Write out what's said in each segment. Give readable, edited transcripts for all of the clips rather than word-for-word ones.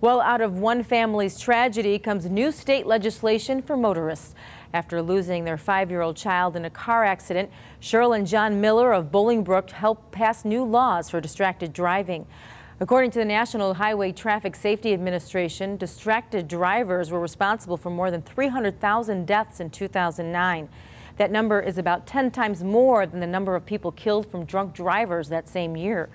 Well, out of one family's tragedy comes new state legislation for motorists. After losing their 5-year-old child in a car accident, Cheryl and John Miller of Bolingbrook helped pass new laws for distracted driving. According to the National Highway Traffic Safety Administration, distracted drivers were responsible for more than 300,000 deaths in 2009. That number is about 10 times more than the number of people killed from drunk drivers that same year.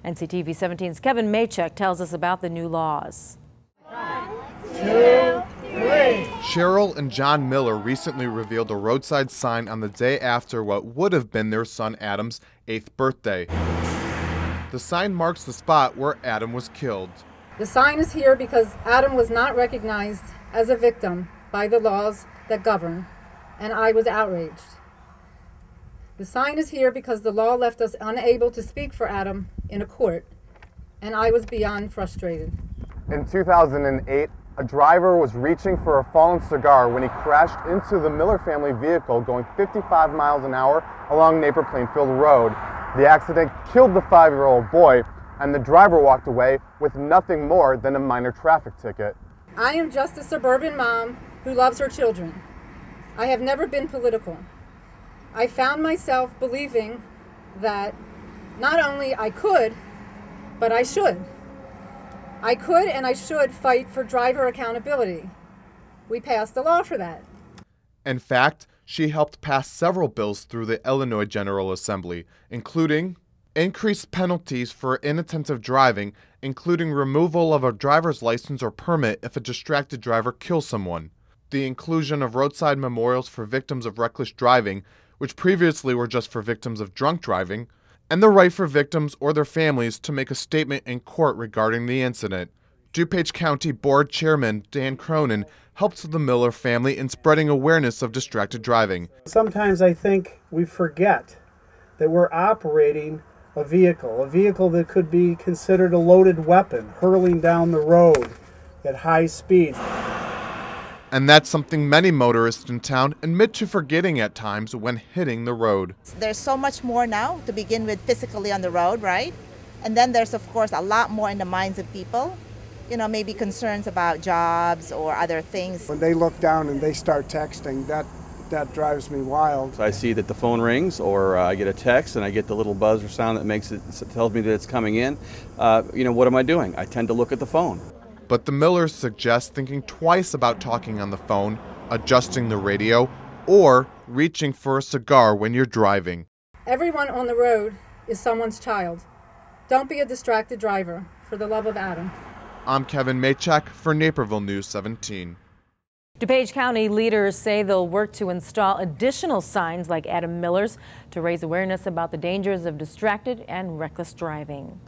NCTV 17's Kevin Machak tells us about the new laws. 1, 2, 3. Cheryl and John Miller recently revealed a roadside sign on the day after what would have been their son Adam's 8th birthday. The sign marks the spot where Adam was killed. The sign is here because Adam was not recognized as a victim by the laws that govern, and I was outraged. The sign is here because the law left us unable to speak for Adam in a court, and I was beyond frustrated. In 2008, a driver was reaching for a fallen cigar when he crashed into the Miller family vehicle going 55 miles an hour along Napier Plainfield Road. The accident killed the 5-year-old boy, and the driver walked away with nothing more than a minor traffic ticket. I am just a suburban mom who loves her children. I have never been political. I found myself believing that not only I could, but I should. I could and I should fight for driver accountability. We passed a law for that. In fact, she helped pass several bills through the Illinois General Assembly, including increased penalties for inattentive driving, including removal of a driver's license or permit if a distracted driver kills someone, the inclusion of roadside memorials for victims of reckless driving, which previously were just for victims of drunk driving, and the right for victims or their families to make a statement in court regarding the incident. DuPage County Board Chairman Dan CRONIN helped the Miller family in spreading awareness of distracted driving. Sometimes I think we forget that we're operating a vehicle that could be considered a loaded weapon, hurling down the road at high speeds. And that's something many motorists in town admit to forgetting at times when hitting the road. There's so much more now to begin with physically on the road, right? And then there's, of course, a lot more in the minds of people. You know, maybe concerns about jobs or other things. When they look down and they start texting, that drives me wild. I see that the phone rings, or I get a text and I get the little buzz or sound that tells me that it's coming in. What am I doing? I tend to look at the phone. But the Millers suggest thinking twice about talking on the phone, adjusting the radio, or reaching for a cigar when you're driving. Everyone on the road is someone's child. Don't be a distracted driver, for the love of Adam. I'm Kevin Machak for Naperville News 17. DuPage County leaders say they'll work to install additional signs like Adam Miller's to raise awareness about the dangers of distracted and reckless driving.